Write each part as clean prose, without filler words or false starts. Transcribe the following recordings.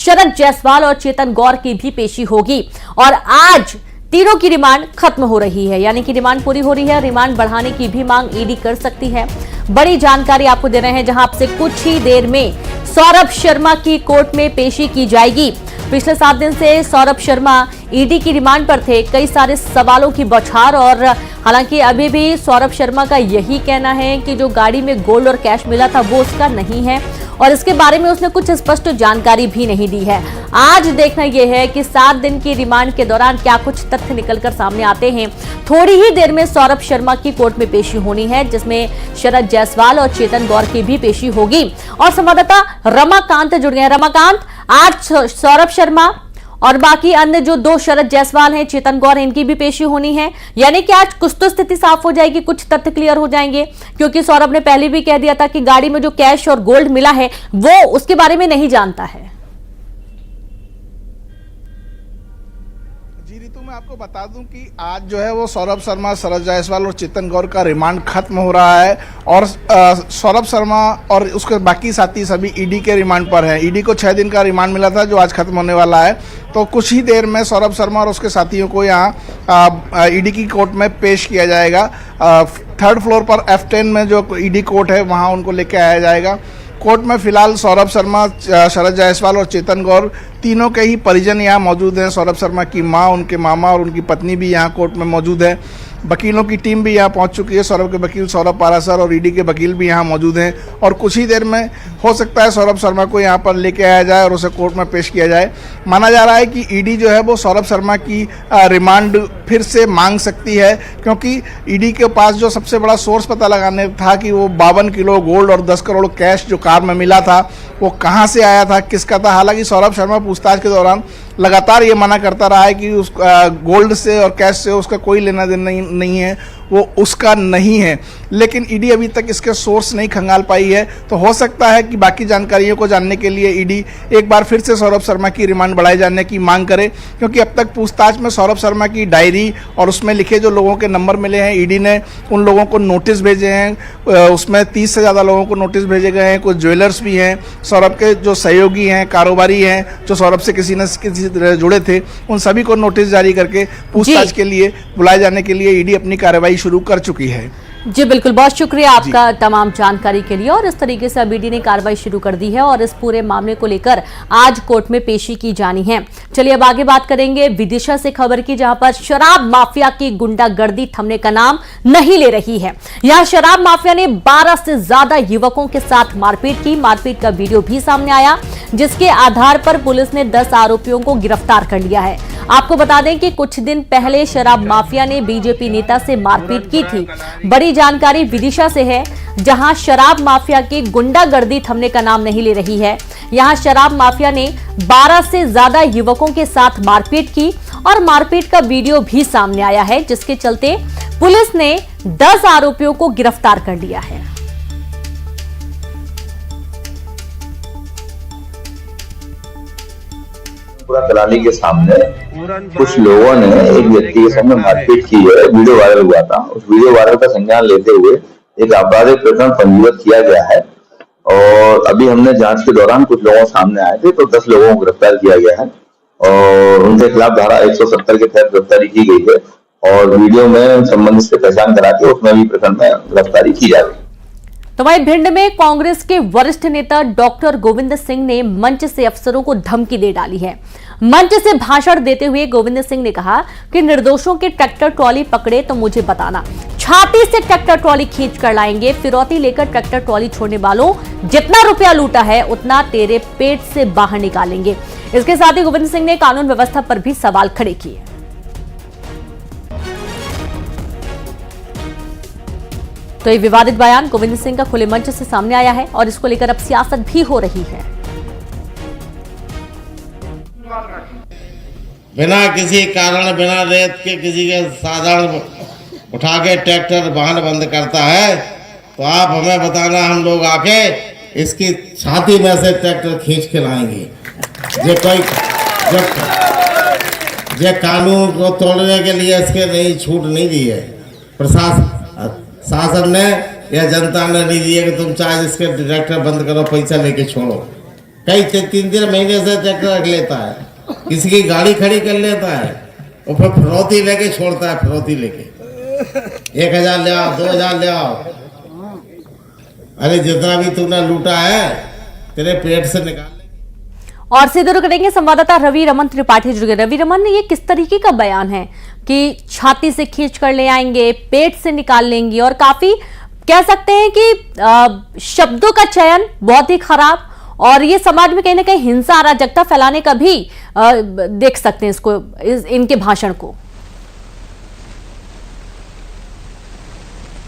शरद जायसवाल और चेतन गौर की भी पेशी होगी और आज तीनों की रिमांड खत्म हो रही है, यानी कि रिमांड पूरी हो रही है। रिमांड बढ़ाने की भी मांग ईडी कर सकती है। बड़ी जानकारी आपको दे रहे हैं, जहां आपसे कुछ ही देर में सौरभ शर्मा की कोर्ट में पेशी की जाएगी। पिछले 7 दिन से सौरभ शर्मा ईडी की रिमांड पर थे। कई सारे सवालों की बौछार और हालांकि अभी भी सौरभ शर्मा का यही कहना है कि जो गाड़ी में गोल्ड और कैश मिला था वो उसका नहीं है और इसके बारे में उसने कुछ स्पष्ट जानकारी भी नहीं दी है। आज देखना यह है कि 7 दिन की रिमांड के दौरान क्या कुछ तथ्य निकलकर सामने आते हैं। थोड़ी ही देर में सौरभ शर्मा की कोर्ट में पेशी होनी है, जिसमें शरद जायसवाल और चेतन गौर की भी पेशी होगी। और संवाददाता रमाकांत जुड़ गए हैं। रमाकांत, आज सौरभ शर्मा और बाकी अन्य जो 2 शरद जायसवाल हैं, चेतन गौर, इनकी भी पेशी होनी है, यानी कि आज कुछ तो स्थिति साफ हो जाएगी, कुछ तथ्य क्लियर हो जाएंगे, क्योंकि सौरभ ने पहले भी कह दिया था कि गाड़ी में जो कैश और गोल्ड मिला है वो उसके बारे में नहीं जानता है। जी रितु, मैं आपको बता दूं कि आज जो है वो सौरभ शर्मा, शरद जायसवाल और चेतन गौर का रिमांड खत्म हो रहा है और सौरभ शर्मा और उसके बाकी साथी सभी ईडी के रिमांड पर हैं। ईडी को 6 दिन का रिमांड मिला था जो आज खत्म होने वाला है। तो कुछ ही देर में सौरभ शर्मा और उसके साथियों को यहाँ ईडी की कोर्ट में पेश किया जाएगा। 3rd फ्लोर पर F10 में जो ईडी कोर्ट है वहाँ उनको लेके आया जाएगा। कोर्ट में फिलहाल सौरभ शर्मा, शरद जायसवाल और चेतन गौर तीनों के ही परिजन यहाँ मौजूद हैं। सौरभ शर्मा की माँ, उनके मामा और उनकी पत्नी भी यहाँ कोर्ट में मौजूद है। वकीलों की टीम भी यहाँ पहुँच चुकी है। सौरभ के वकील सौरभ पारासर और ईडी के वकील भी यहाँ मौजूद हैं और कुछ ही देर में हो सकता है सौरभ शर्मा को यहाँ पर लेके आया जाए और उसे कोर्ट में पेश किया जाए। माना जा रहा है कि ईडी जो है वो सौरभ शर्मा की रिमांड फिर से मांग सकती है, क्योंकि ईडी के पास जो सबसे बड़ा सोर्स पता लगाने था कि वो 52 किलो गोल्ड और 10 करोड़ कैश जो कार में मिला था वो कहाँ से आया था, किसका था। हालांकि सौरभ शर्मा पूछताछ के दौरान लगातार ये मना करता रहा है कि उस गोल्ड से और कैश से उसका कोई लेना देना नहीं है, वो उसका नहीं है। लेकिन ईडी अभी तक इसके सोर्स नहीं खंगाल पाई है। तो हो सकता है कि बाकी जानकारियों को जानने के लिए ईडी एक बार फिर से सौरभ शर्मा की रिमांड बढ़ाए जाने की मांग करे, क्योंकि अब तक पूछताछ में सौरभ शर्मा की डायरी और उसमें लिखे जो लोगों के नंबर मिले हैं, ईडी ने उन लोगों को नोटिस भेजे हैं। उसमें 30 से ज़्यादा लोगों को नोटिस भेजे गए हैं। कुछ ज्वेलर्स भी हैं, सौरभ के जो सहयोगी हैं, कारोबारी हैं, जो सौरभ से किसी न किसी तरह जुड़े थे, उन सभी को नोटिस जारी करके पूछताछ के लिए बुलाए जाने के लिए ईडी अपनी कार्रवाई शुरू कर चुकी है। जी बिल्कुल, बहुत शुक्रिया आपका तमाम जानकारी के लिए। और इस तरीके से अब ईडी ने कार्रवाई शुरू कर दी है और इस पूरे मामले को लेकर आज कोर्ट में पेशी की जानी है। चलिए अब आगे बात करेंगे विदिशा से खबर की, जहां पर शराब माफिया की गुंडागर्दी थमने का नाम नहीं ले रही है। यहां शराब माफिया ने 12 से ज्यादा युवकों के साथ मारपीट की। मारपीट का वीडियो भी सामने आया, जिसके आधार पर पुलिस ने 10 आरोपियों को गिरफ्तार कर लिया है। आपको बता दें कि कुछ दिन पहले शराब माफिया ने बीजेपी नेता से मारपीट की थी। बड़ी जानकारी विदिशा से है, जहां शराब माफिया की गुंडागर्दी थमने का नाम नहीं ले रही है। यहां शराब माफिया ने 12 से ज्यादा युवकों के साथ मारपीट की और मारपीट का वीडियो भी सामने आया है, जिसके चलते पुलिस ने 10 आरोपियों को गिरफ्तार कर लिया है। पूरा कराली के सामने कुछ लोगों ने एक व्यक्ति के सामने मारपीट की है। वीडियो वायरल हुआ था। उस वीडियो वायरल का संज्ञान लेते हुए एक आपराधिक प्रकरण पंजीबद्ध किया गया है और अभी हमने जांच के दौरान कुछ लोगों सामने आए थे तो 10 लोगों को गिरफ्तार किया गया है और उनके खिलाफ धारा 170 के तहत गिरफ्तारी की गई है और वीडियो में संबंधित से पहचान करा के उसमें भी प्रकरण में गिरफ्तारी की जा रही है। तो वहीं भिंड में कांग्रेस के वरिष्ठ नेता डॉक्टर गोविंद सिंह ने मंच से अफसरों को धमकी दे डाली है। मंच से भाषण देते हुए गोविंद सिंह ने कहा कि निर्दोषों के ट्रैक्टर ट्रॉली पकड़े तो मुझे बताना, छाती से ट्रैक्टर ट्रॉली खींच कर लाएंगे। फिरौती लेकर ट्रैक्टर ट्रॉली छोड़ने वालों, जितना रुपया लूटा है उतना तेरे पेट से बाहर निकालेंगे। इसके साथ ही गोविंद सिंह ने कानून व्यवस्था पर भी सवाल खड़े किए। तो ये विवादित बयान गोविंद सिंह का खुले मंच से सामने आया है और इसको लेकर अब सियासत भी हो रही है। बिना किसी कारण, बिना रेत के किसी के साधारण उठा के ट्रैक्टर वाहन बंद करता है तो आप हमें बताना, हम लोग आके इसकी छाती में से ट्रैक्टर खींच के लाएंगे। ये कानून को तोड़ने के लिए इसके नहीं छूट नहीं दी है शासन ने या जनता ने नहीं दी है कि तुम चाहे इसके ट्रैक्टर बंद करो, पैसा लेके छोड़ो। कई 3-3 महीने से ट्रैक्टर रख लेता है, किसी की गाड़ी खड़ी कर लेता है और फिर फिरौती लेके छोड़ता है, फिरौती लेके 1000 ले आओ, 2000 ले आओ। अरे जितना भी तूने लूटा है तेरे पेट से निकाल। और सीधे रुक करेंगे संवाददाता रवि रमन त्रिपाठी जुड़ गए। रवि रमन, ये किस तरीके का बयान है कि छाती से खींच कर ले आएंगे, पेट से निकाल लेंगे, और काफी कह सकते हैं कि शब्दों का चयन बहुत ही खराब, और ये समाज में कहीं ना कहीं हिंसा अराजकता फैलाने का भी देख सकते हैं इसको, इनके भाषण को।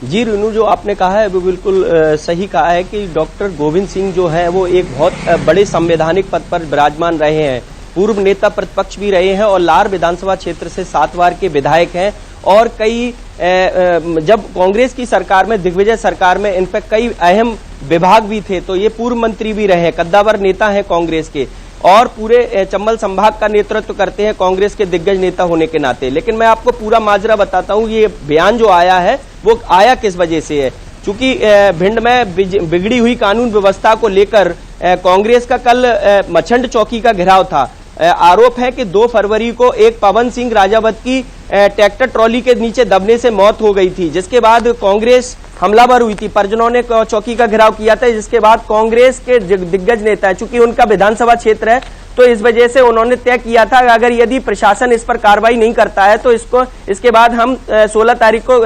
जी रेनू, जो आपने कहा है वो बिल्कुल सही कहा है कि डॉक्टर गोविंद सिंह जो है वो एक बहुत बड़े संवैधानिक पद पर विराजमान रहे हैं, पूर्व नेता प्रतिपक्ष भी रहे हैं और लार विधानसभा क्षेत्र से 7 बार के विधायक हैं, और कई जब कांग्रेस की सरकार में, दिग्विजय सरकार में इन पर कई अहम विभाग भी थे, तो ये पूर्व मंत्री भी रहे हैं, कद्दावर नेता हैं कांग्रेस के, और पूरे चंबल संभाग का नेतृत्व करते हैं कांग्रेस के दिग्गज नेता होने के नाते। लेकिन मैं आपको पूरा माजरा बताता हूं, ये बयान जो आया है वो आया किस वजह से है। चूंकि भिंड में बिगड़ी हुई कानून व्यवस्था को लेकर कांग्रेस का कल मछंड चौकी का घेराव था। आरोप है कि 2 फरवरी को एक पवन सिंह राजावत की ट्रैक्टर ट्रॉली के नीचे दबने से मौत हो गई थी, जिसके बाद कांग्रेस हमलावर हुई थी, परिजनों ने चौकी का घेराव किया था, जिसके बाद कांग्रेस के दिग्गज नेता, चूंकि उनका विधानसभा क्षेत्र है तो इस वजह से उन्होंने तय किया था अगर यदि प्रशासन इस पर कार्रवाई नहीं करता है तो इसके बाद हम 16 तारीख को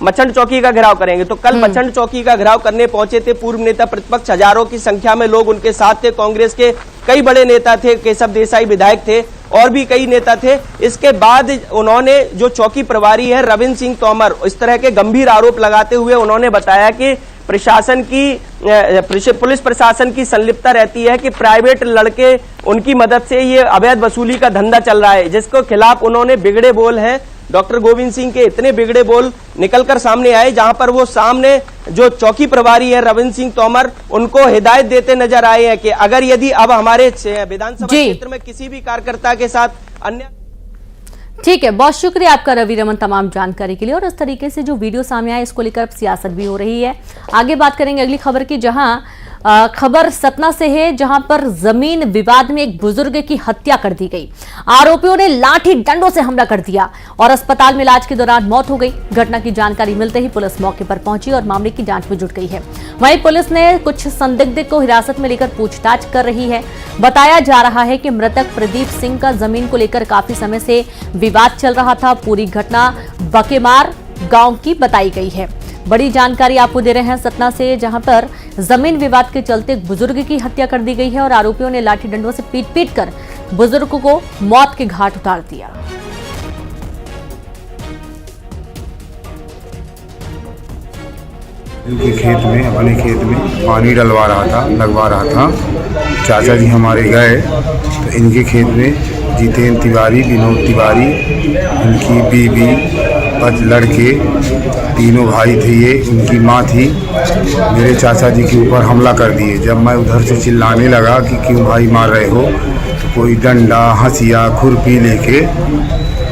मछंड चौकी का घेराव करेंगे। तो कल मछंड चौकी का घेराव करने पहुंचे थे पूर्व नेता प्रतिपक्ष, हजारों की संख्या में लोग उनके साथ थे, कांग्रेस के कई बड़े नेता थे, केशव देसाई विधायक थे और भी कई नेता थे। इसके बाद उन्होंने जो चौकी प्रभारी है रविंद्र सिंह तोमर, इस तरह के गंभीर आरोप लगाते हुए उन्होंने बताया कि प्रशासन की, पुलिस प्रशासन की संलिप्तता रहती है, कि प्राइवेट लड़के उनकी मदद से ये अवैध वसूली का धंधा चल रहा है, जिसको खिलाफ उन्होंने बिगड़े बोल हैं। डॉक्टर गोविंद सिंह के इतने बिगड़े बोल निकलकर सामने आए, जहां पर वो सामने जो चौकी प्रभारी है रविंद्र सिंह तोमर, उनको हिदायत देते नजर आए हैं कि अगर यदि अब हमारे विधानसभा क्षेत्र में किसी भी कार्यकर्ता के साथ अन्य। ठीक है, बहुत शुक्रिया आपका रवि रमन तमाम जानकारी के लिए। और इस तरीके से जो वीडियो सामने आया इसको लेकर अब सियासत भी हो रही है। आगे बात करेंगे अगली खबर की, जहां खबर सतना से है, जहां पर जमीन विवाद में एक बुजुर्ग की हत्या कर दी गई। आरोपियों ने लाठी डंडों से हमला कर दिया और अस्पताल में इलाज के दौरान मौत हो गई। घटना की जानकारी मिलते ही पुलिस मौके पर पहुंची और मामले की जांच में जुट गई है। वहीं पुलिस ने कुछ संदिग्ध को हिरासत में लेकर पूछताछ कर रही है। बताया जा रहा है कि मृतक प्रदीप सिंह का जमीन को लेकर काफी समय से विवाद चल रहा था। पूरी घटना बकेमार गांव की बताई गई है। बड़ी जानकारी आपको दे रहे हैं सतना से, जहां पर जमीन विवाद के चलते एक बुजुर्ग की हत्या कर दी गई है और आरोपियों ने लाठी डंडों से पीट कर बुजुर्ग को मौत के घाट उतार दिया। इनके खेत में, अपने खेत में पानी डलवा रहा था, लगवा रहा था। चाचा जी हमारे गए तो इनके खेत में जितेंद्र तिवारी, विनोद तिवारी, इनकी बीवी, 5 लड़के, तीनों भाई थे ये, उनकी माँ थी, मेरे चाचा जी के ऊपर हमला कर दिए। जब मैं उधर से चिल्लाने लगा कि क्यों भाई मार रहे हो, तो कोई डंडा, हंसिया, खुरपी लेके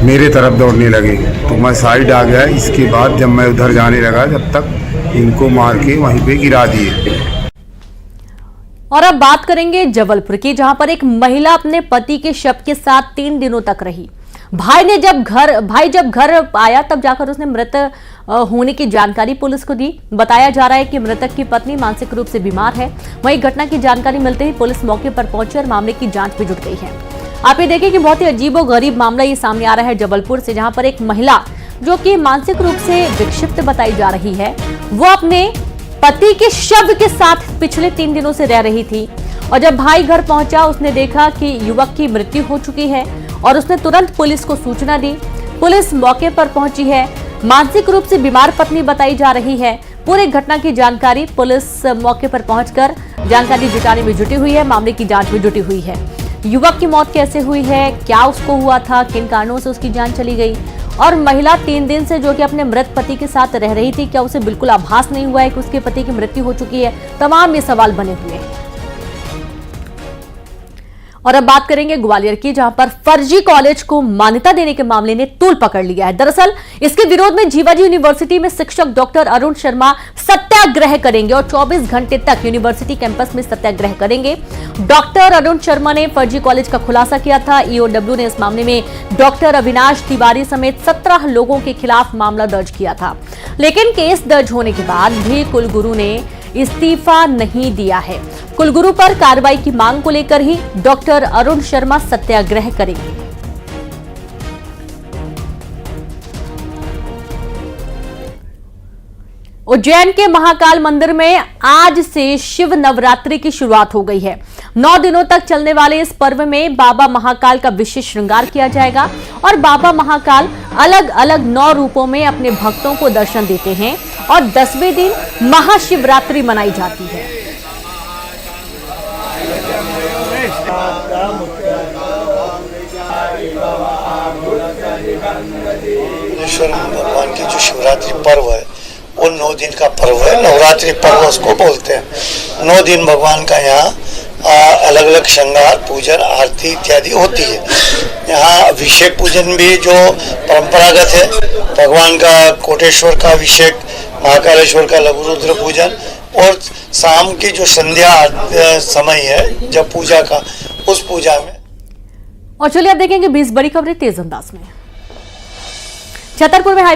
मेरे तरफ दौड़ने लगे, तो मैं साइड आ गया। इसके बाद जब मैं उधर जाने लगा, जब तक इनको मार के वहीं पे गिरा दिए। और अब बात करेंगे जबलपुर की, जहां पर एक महिला अपने पति के शव के साथ 3 दिनों तक रही। भाई जब घर आया तब जाकर उसने मृत होने की जानकारी पुलिस को दी। बताया जा रहा है कि मृतक की पत्नी मानसिक रूप से बीमार है। वहीं घटना की जानकारी मिलते ही पुलिस मौके पर पहुंची और मामले की जांच में जुट गई है। आप ये देखिए कि बहुत ही अजीबोगरीब मामला ये सामने आ रहा है जबलपुर से, जहां पर एक महिला जो कि मानसिक रूप से विक्षिप्त बताई जा रही है, वो अपने पति के शव के साथ पिछले 3 दिनों से रह रही थी। और जब भाई घर पहुंचा, उसने देखा कि युवक की मृत्यु हो चुकी है और उसने तुरंत पुलिस को सूचना दी। पुलिस मौके पर पहुंची है। मानसिक रूप से बीमार पत्नी बताई जा रही है। पूरी घटना की जानकारी पुलिस मौके पर पहुंचकर जानकारी जुटाने में जुटी हुई है, मामले की जांच में जुटी हुई है। युवक की मौत कैसे हुई है, क्या उसको हुआ था, किन कारणों से उसकी जान चली गई, और महिला 3 दिन से जो कि अपने मृत पति के साथ रह रही थी, क्या उसे बिल्कुल आभास नहीं हुआ है कि उसके पति की मृत्यु हो चुकी है। तमाम ये सवाल बने हुए हैं। और अब बात करेंगे ग्वालियर की, जहां पर फर्जी कॉलेज को मान्यता देने के मामले ने तूल पकड़ लिया है। दरअसल इसके विरोध में जीवाजी यूनिवर्सिटी में शिक्षक डॉक्टर अरुण शर्मा सत्याग्रह करेंगे और 24 घंटे तक यूनिवर्सिटी कैंपस में सत्याग्रह करेंगे। डॉक्टर अरुण शर्मा ने फर्जी कॉलेज का खुलासा किया था। ईओडब्ल्यू ने इस मामले में डॉक्टर अविनाश तिवारी समेत 17 लोगों के खिलाफ मामला दर्ज किया था, लेकिन केस दर्ज होने के बाद भी कुलगुरु ने इस्तीफा नहीं दिया है। कुलगुरु पर कार्रवाई की मांग को लेकर ही डॉक्टर अरुण शर्मा सत्याग्रह करेंगे। उज्जैन के महाकाल मंदिर में आज से शिव नवरात्रि की शुरुआत हो गई है। 9 दिनों तक चलने वाले इस पर्व में बाबा महाकाल का विशेष श्रृंगार किया जाएगा और बाबा महाकाल अलग अलग 9 रूपों में अपने भक्तों को दर्शन देते हैं और 10वें दिन महाशिवरात्रि मनाई जाती है। भगवान की जो शिवरात्रि पर्व है वो 9 दिन का पर्व है, नवरात्रि पर्व उसको बोलते हैं। 9 दिन भगवान का यहाँ अलग अलग श्रृंगार, पूजन, आरती इत्यादि होती है। यहाँ अभिषेक पूजन भी जो परंपरागत है, भगवान का कोटेश्वर का अभिषेक, महाकालेश्वर का लघु रुद्र पूजन और शाम की जो संध्या समय है जब पूजा का, उस पूजा में। और चलिए अब देखेंगे 20 बड़ी खबरें तेज अंदाज में। छतरपुर में हाईवे